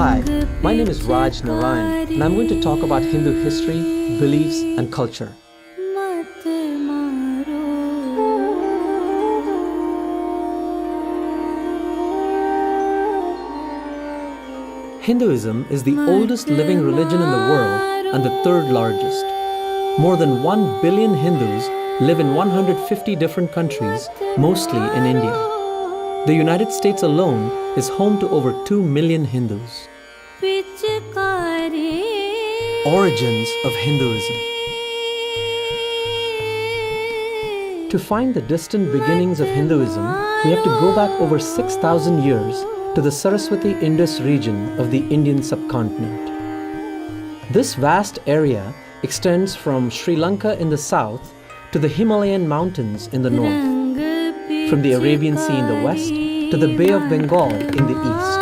Hi, my name is Raj Narayan, and I'm going to talk about Hindu history, beliefs, and culture. Hinduism is the oldest living religion in the world and the third largest. More than 1 billion Hindus live in 150 different countries, mostly in India. The United States alone is home to over 2 million Hindus. Origins of Hinduism. To find the distant beginnings of Hinduism, we have to go back over 6,000 years to the Saraswati-Indus region of the Indian subcontinent. This vast area extends from Sri Lanka in the south to the Himalayan mountains in the north, from the Arabian Sea in the west to the Bay of Bengal in the east.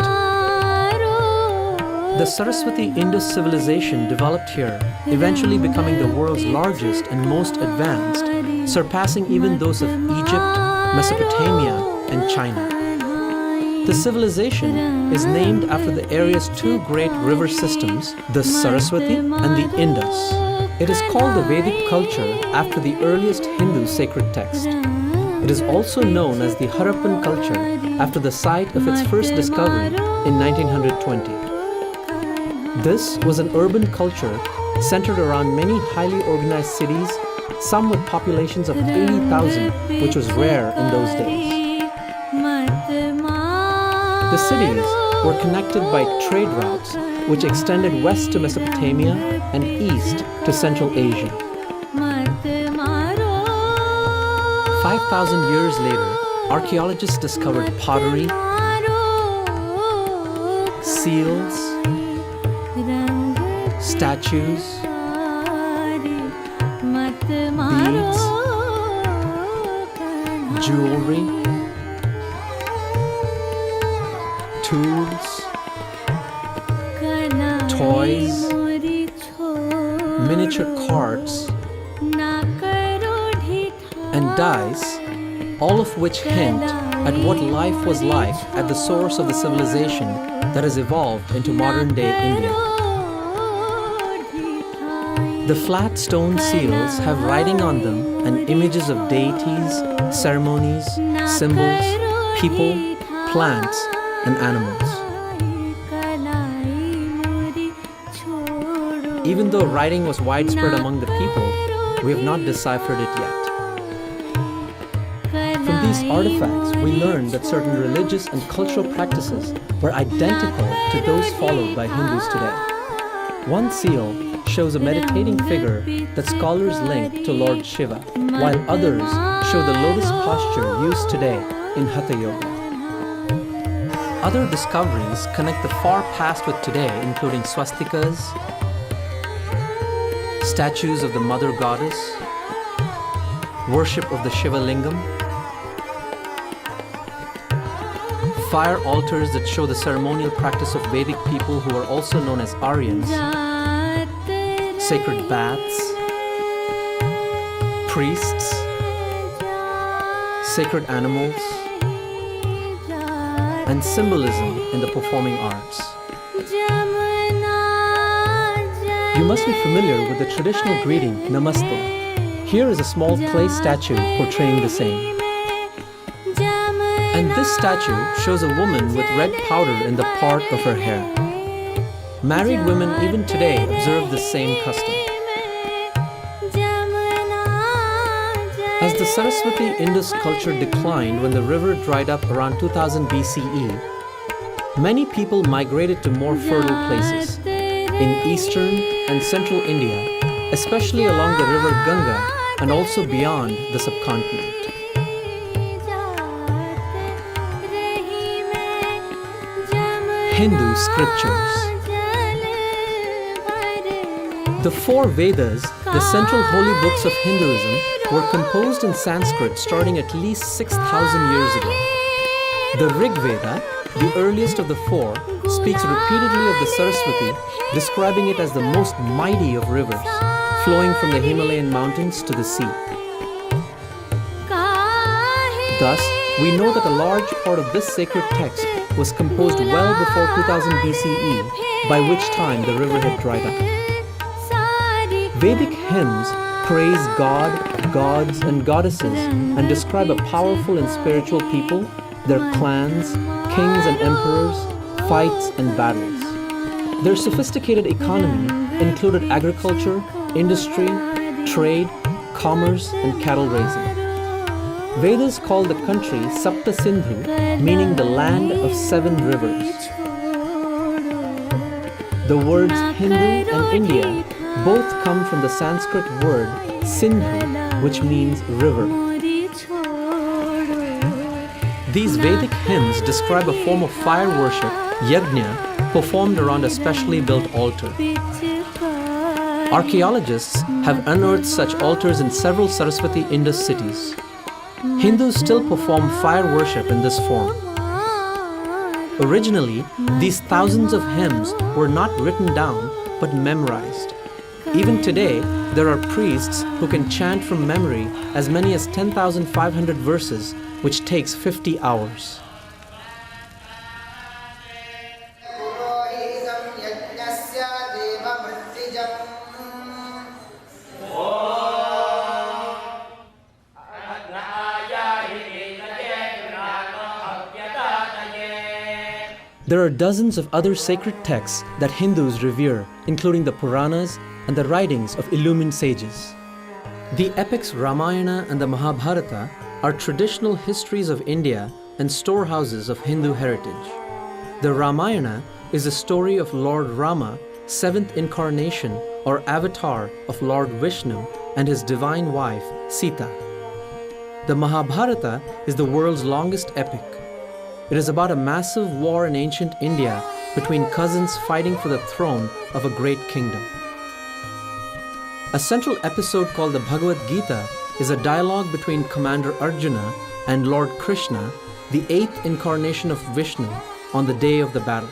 The Saraswati-Indus civilization developed here, eventually becoming the world's largest and most advanced, surpassing even those of Egypt, Mesopotamia, and China. The civilization is named after the area's two great river systems, the Saraswati and the Indus. It is called the Vedic culture after the earliest Hindu sacred text. It is also known as the Harappan culture after the site of its first discovery in 1920. This was an urban culture centered around many highly organized cities, some with populations of 80,000, which was rare in those days. The cities were connected by trade routes which extended west to Mesopotamia and east to Central Asia. 5,000 years later, archaeologists discovered pottery, seals, statues, beads, jewelry, tools, toys, miniature carts, and dyes, all of which hint at what life was like at the source of the civilization that has evolved into modern-day India. The flat stone seals have writing on them and images of deities, ceremonies, symbols, people, plants, and animals. Even though writing was widespread among the people, we have not deciphered it yet. From these artifacts, we learn that certain religious and cultural practices were identical to those followed by Hindus today. One seal shows a meditating figure that scholars link to Lord Shiva, while others show the lotus posture used today in Hatha Yoga. Other discoveries connect the far past with today, including swastikas, statues of the Mother Goddess, worship of the Shiva Lingam, fire altars that show the ceremonial practice of Vedic people who are also known as Aryans, sacred baths, priests, sacred animals, and symbolism in the performing arts. You must be familiar with the traditional greeting, Namaste. Here is a small clay statue portraying the same. And this statue shows a woman with red powder in the part of her hair. Married women even today observe the same custom. As the Saraswati-Indus culture declined when the river dried up around 2000 BCE, many people migrated to more fertile places in eastern and central India, especially along the river Ganga and also beyond the subcontinent. Hindu scriptures. The four Vedas, the central holy books of Hinduism, were composed in Sanskrit starting at least 6,000 years ago. The Rig Veda, the earliest of the four, speaks repeatedly of the Saraswati, describing it as the most mighty of rivers, flowing from the Himalayan mountains to the sea. Thus, we know that a large part of this sacred text was composed well before 2000 BCE, by which time the river had dried up. Vedic hymns praise God, gods, and goddesses and describe a powerful and spiritual people, their clans, kings and emperors, fights and battles. Their sophisticated economy included agriculture, industry, trade, commerce, and cattle raising. Vedas call the country Sapta Sindhu, meaning the land of 7 rivers. The words Hindu and India both come from the Sanskrit word Sindhu, which means river. These Vedic hymns describe a form of fire worship, yajna, performed around a specially built altar. Archaeologists have unearthed such altars in several Saraswati Indus cities. Hindus still perform fire worship in this form. Originally, these thousands of hymns were not written down but memorized. Even today, there are priests who can chant from memory as many as 10,500 verses, which takes 50 hours. There are dozens of other sacred texts that Hindus revere, including the Puranas and the writings of illumined sages. The epics Ramayana and the Mahabharata are traditional histories of India and storehouses of Hindu heritage. The Ramayana is the story of Lord Rama, 7th incarnation or avatar of Lord Vishnu and his divine wife, Sita. The Mahabharata is the world's longest epic. It is about a massive war in ancient India between cousins fighting for the throne of a great kingdom. A central episode called the Bhagavad Gita is a dialogue between Commander Arjuna and Lord Krishna, the 8th incarnation of Vishnu, on the day of the battle.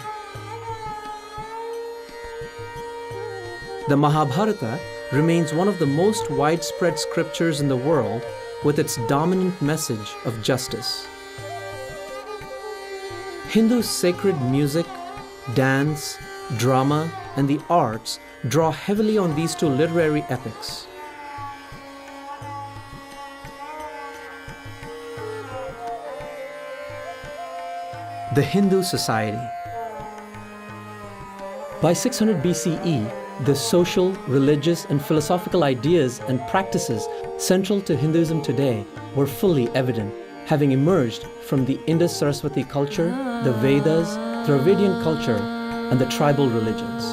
The Mahabharata remains one of the most widespread scriptures in the world with its dominant message of justice. Hindu sacred music, dance, drama, and the arts draw heavily on these two literary epics. The Hindu society. By 600 BCE, the social, religious, and philosophical ideas and practices central to Hinduism today were fully evident, having emerged from the Indus-Saraswati culture, the Vedas, Dravidian culture, and the tribal religions.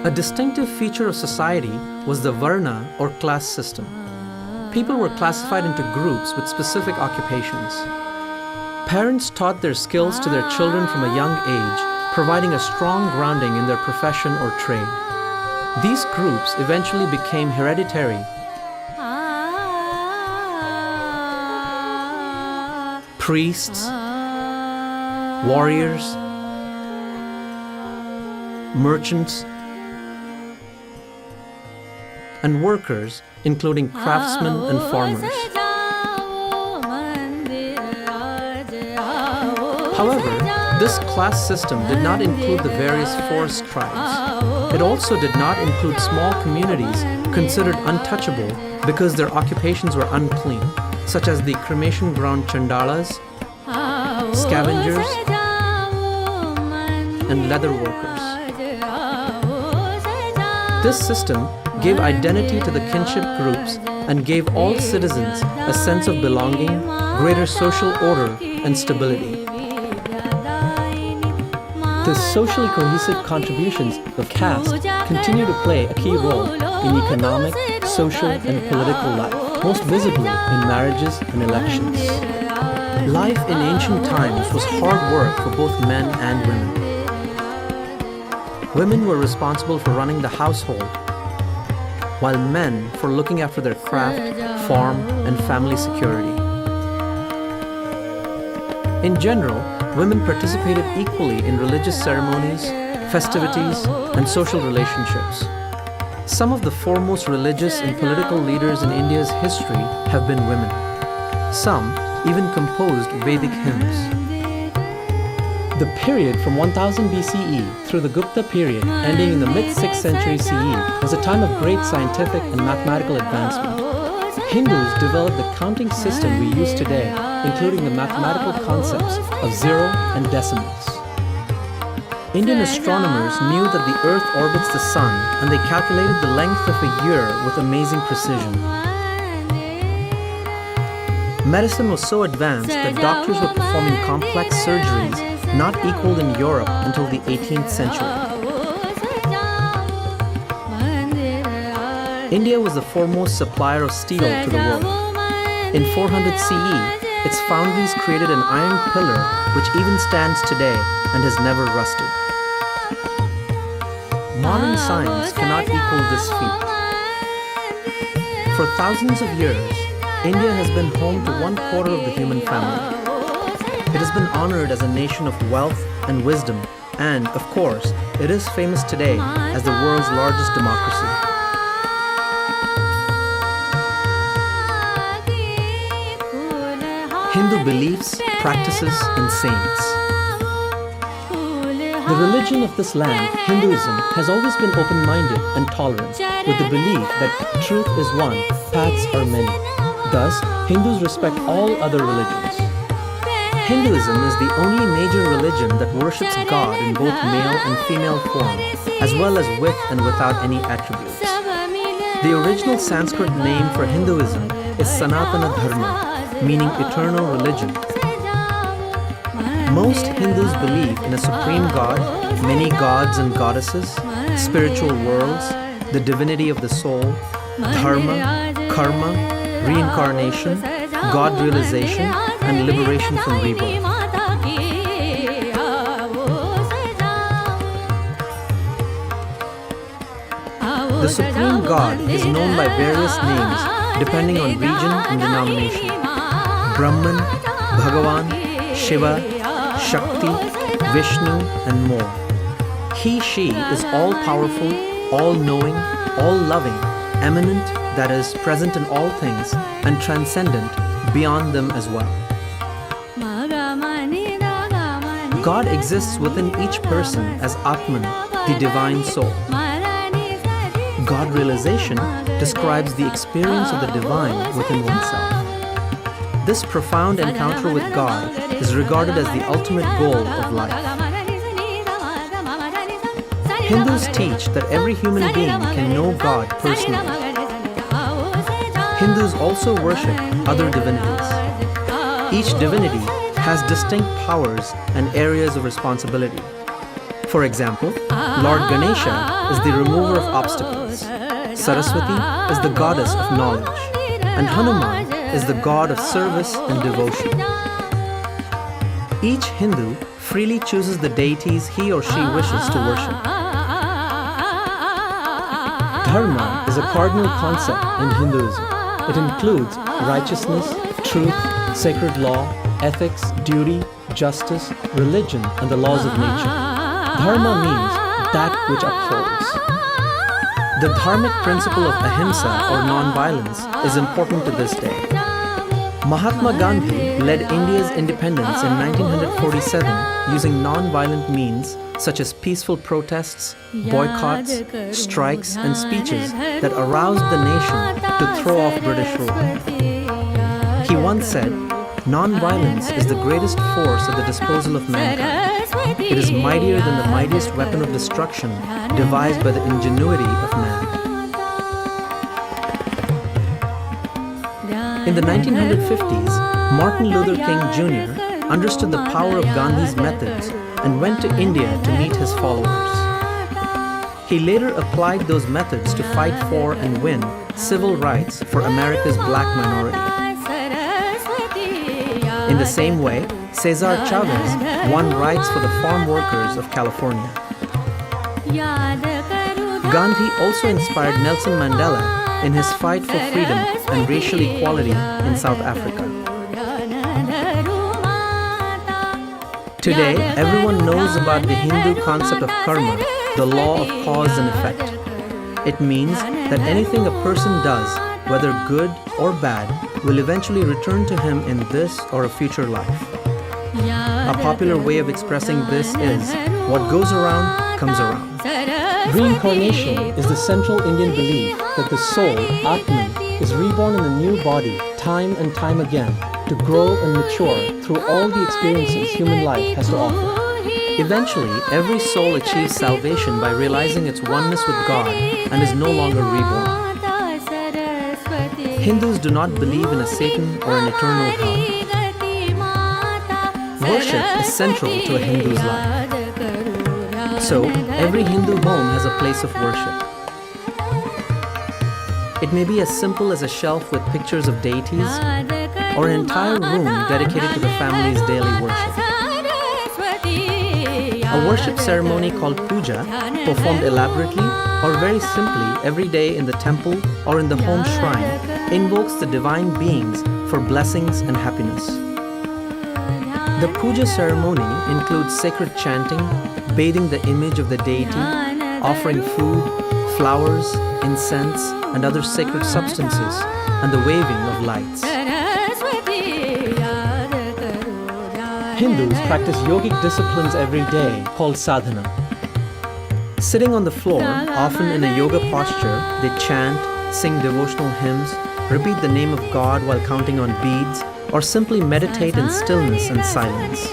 A distinctive feature of society was the Varna or class system. People were classified into groups with specific occupations. Parents taught their skills to their children from a young age, providing a strong grounding in their profession or trade. These groups eventually became hereditary. Priests, warriors, merchants, and workers, including craftsmen and farmers. However, this class system did not include the various forest tribes. It also did not include small communities considered untouchable because their occupations were unclean, such as the cremation ground chandalas, scavengers, and leather workers. This system gave identity to the kinship groups and gave all citizens a sense of belonging, greater social order, and stability. The socially cohesive contributions of caste continue to play a key role in economic, social, and political life, most visibly in marriages and elections. Life in ancient times was hard work for both men and women. Women were responsible for running the household, while men for looking after their craft, farm, and family security. In general, women participated equally in religious ceremonies, festivities, and social relationships. Some of the foremost religious and political leaders in India's history have been women. Some, even composed Vedic hymns. The period from 1000 BCE through the Gupta period, ending in the mid-6th century CE, was a time of great scientific and mathematical advancement. Hindus developed the counting system we use today, including the mathematical concepts of zero and decimals. Indian astronomers knew that the Earth orbits the Sun, and they calculated the length of a year with amazing precision. Medicine was so advanced that doctors were performing complex surgeries not equaled in Europe until the 18th century. India was the foremost supplier of steel to the world. In 400 CE, its foundries created an iron pillar which even stands today and has never rusted. Modern science cannot equal this feat. For thousands of years, India has been home to 1/4 of the human family. It has been honored as a nation of wealth and wisdom, and, of course, it is famous today as the world's largest democracy. Hindu beliefs, practices, and saints. The religion of this land, Hinduism, has always been open-minded and tolerant, with the belief that truth is one, paths are many. Thus, Hindus respect all other religions. Hinduism is the only major religion that worships God in both male and female form, as well as with and without any attributes. The original Sanskrit name for Hinduism is Sanatana Dharma, meaning eternal religion. Most Hindus believe in a supreme God, many gods and goddesses, spiritual worlds, the divinity of the soul, dharma, karma, reincarnation, God realization, and liberation from rebirth. The Supreme God is known by various names depending on region and denomination. Brahman, Bhagavan, Shiva, Shakti, Vishnu, and more. He, she is all-powerful, all-knowing, all-loving, eminent, that is, present in all things, and transcendent, beyond them as well. God exists within each person as Atman, the divine soul. God realization describes the experience of the divine within oneself. This profound encounter with God is regarded as the ultimate goal of life. Hindus teach that every human being can know God personally. Hindus also worship other divinities. Each divinity has distinct powers and areas of responsibility. For example, Lord Ganesha is the remover of obstacles, Saraswati is the goddess of knowledge, and Hanuman is the god of service and devotion. Each Hindu freely chooses the deities he or she wishes to worship. Dharma is a cardinal concept in Hinduism. It includes righteousness, truth, sacred law, ethics, duty, justice, religion, and the laws of nature. Dharma means that which upholds. The dharmic principle of ahimsa or non-violence is important to this day. Mahatma Gandhi led India's independence in 1947 using non-violent means such as peaceful protests, boycotts, strikes, and speeches that aroused the nation to throw off British rule. He once said, "Non-violence is the greatest force at the disposal of mankind. It is mightier than the mightiest weapon of destruction devised by the ingenuity of man." In the 1950s, Martin Luther King Jr. understood the power of Gandhi's methods and went to India to meet his followers. He later applied those methods to fight for and win civil rights for America's black minority. In the same way, Cesar Chavez won rights for the farm workers of California. Gandhi also inspired Nelson Mandela in his fight for freedom and racial equality in South Africa. Today, everyone knows about the Hindu concept of karma, the law of cause and effect. It means that anything a person does whether good or bad, will eventually return to him in this or a future life. A popular way of expressing this is, what goes around comes around. Reincarnation is the central Indian belief that the soul, Atman, is reborn in a new body time and time again to grow and mature through all the experiences human life has to offer. Eventually, every soul achieves salvation by realizing its oneness with God and is no longer reborn. Hindus do not believe in a Satan or an eternal hell. Worship is central to a Hindu's life. So, every Hindu home has a place of worship. It may be as simple as a shelf with pictures of deities, or an entire room dedicated to the family's daily worship. A worship ceremony called puja, performed elaborately or very simply every day in the temple or in the home shrine, invokes the divine beings for blessings and happiness. The puja ceremony includes sacred chanting, bathing the image of the deity, offering food, flowers, incense, and other sacred substances, and the waving of lights. Hindus practice yogic disciplines every day called sadhana. Sitting on the floor, often in a yoga posture, they chant, sing devotional hymns, repeat the name of God while counting on beads, or simply meditate in stillness and silence.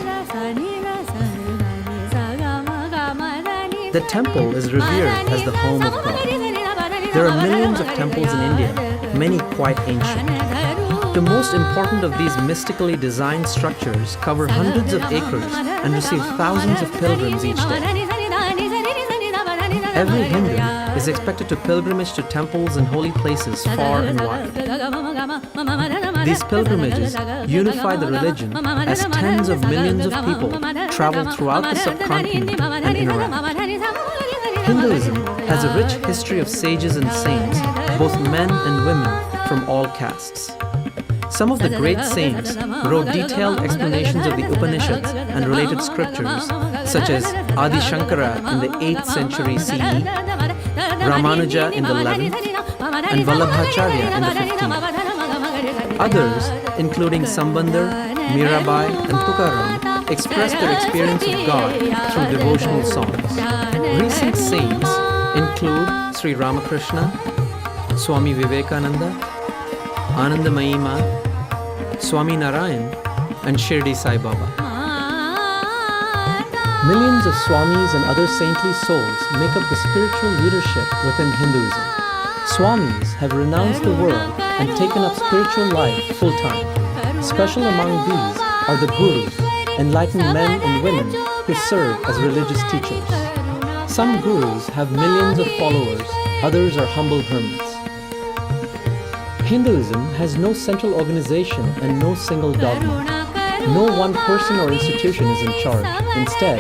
The temple is revered as the home of God. There are millions of temples in India, many quite ancient. The most important of these mystically designed structures cover hundreds of acres and receive thousands of pilgrims each day. Every Hindu is expected to pilgrimage to temples and holy places far and wide. These pilgrimages unify the religion as tens of millions of people travel throughout the subcontinent and interact. Hinduism has a rich history of sages and saints, both men and women from all castes. Some of the great saints wrote detailed explanations of the Upanishads and related scriptures, such as Adi Shankara in the 8th century CE, Ramanuja in the 11th, and Vallabhacharya in the 15th. Others, including Sambandar, Mirabai, and Tukaram, expressed their experience of God through devotional songs. Recent saints include Sri Ramakrishna, Swami Vivekananda, Anandamayi Ma, Swami Narayan, and Shirdi Sai Baba. Millions of Swamis and other saintly souls make up the spiritual leadership within Hinduism. Swamis have renounced the world and taken up spiritual life full-time. Special among these are the gurus, enlightened men and women who serve as religious teachers. Some gurus have millions of followers, others are humble hermits. Hinduism has no central organization and no single dogma. No one person or institution is in charge. Instead,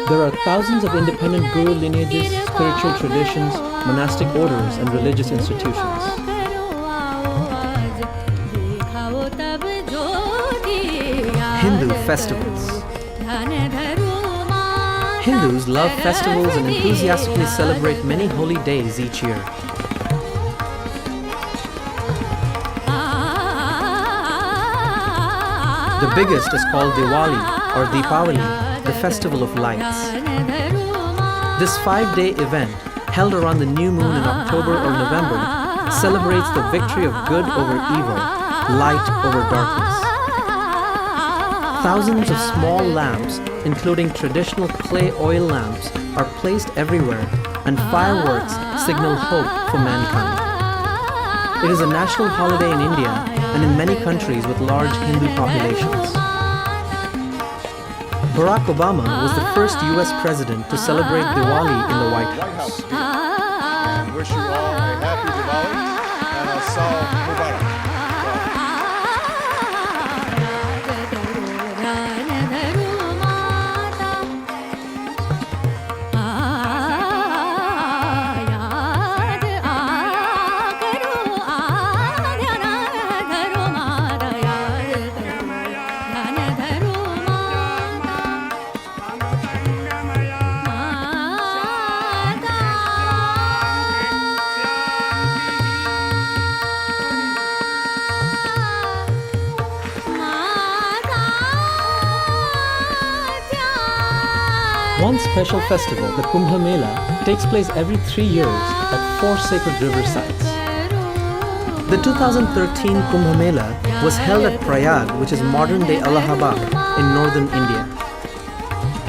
there are thousands of independent guru lineages, spiritual traditions, monastic orders, and religious institutions. Hindu festivals. Hindus love festivals and enthusiastically celebrate many holy days each year. The biggest is called Diwali or Deepavali, the festival of lights. This 5-day event, held around the new moon in October or November, celebrates the victory of good over evil, light over darkness. Thousands of small lamps, including traditional clay oil lamps, are placed everywhere, and fireworks signal hope for mankind. It is a national holiday in India and in many countries with large Hindu populations. Barack Obama was the first US president to celebrate Diwali in the White House. And wish you all a happy Diwali and a Saal Mubarak. One special festival, the Kumbh Mela, takes place every 3 years at 4 sacred river sites. The 2013 Kumbh Mela was held at Prayag, which is modern-day Allahabad, in northern India.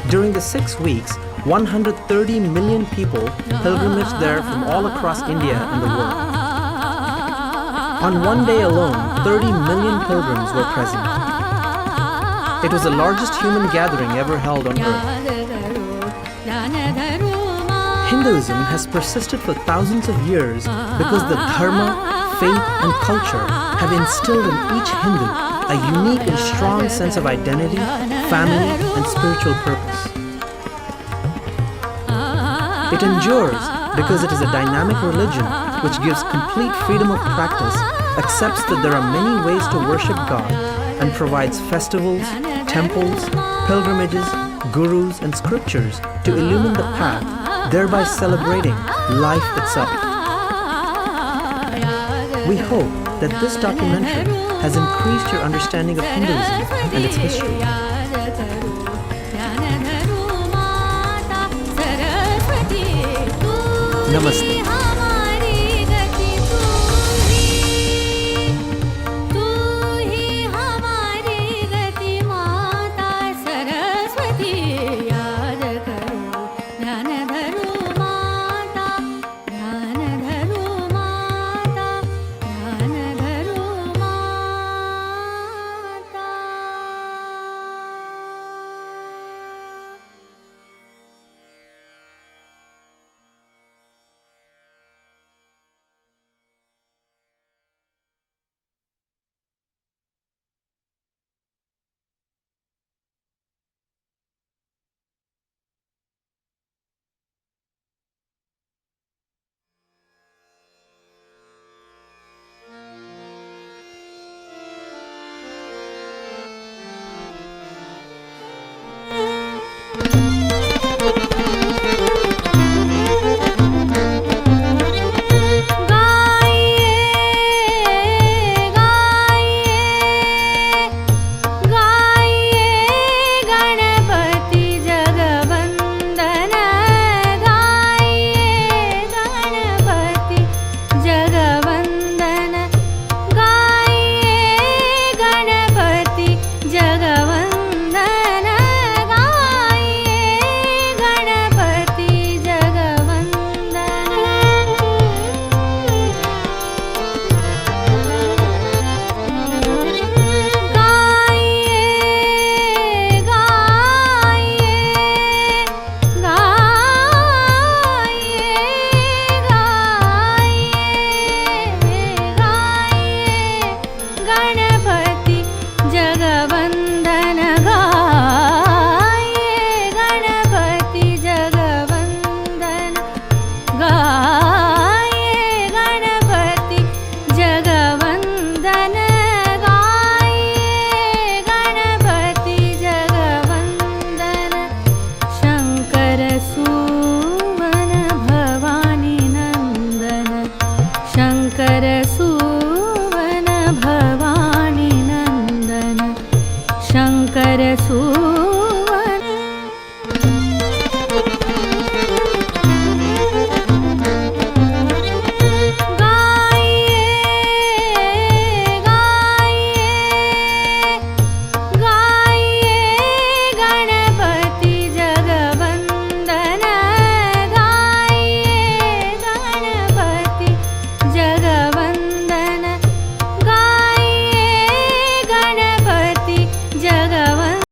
During the 6 weeks, 130 million people pilgrimaged there from all across India and the world. On one day alone, 30 million pilgrims were present. It was the largest human gathering ever held on earth. Hinduism has persisted for thousands of years because the dharma, faith, and culture have instilled in each Hindu a unique and strong sense of identity, family, and spiritual purpose. It endures because it is a dynamic religion which gives complete freedom of practice, accepts that there are many ways to worship God, and provides festivals, temples, pilgrimages, gurus, and scriptures to illumine the path, thereby celebrating life itself. We hope that this documentary has increased your understanding of Hinduism and its history. Namaste.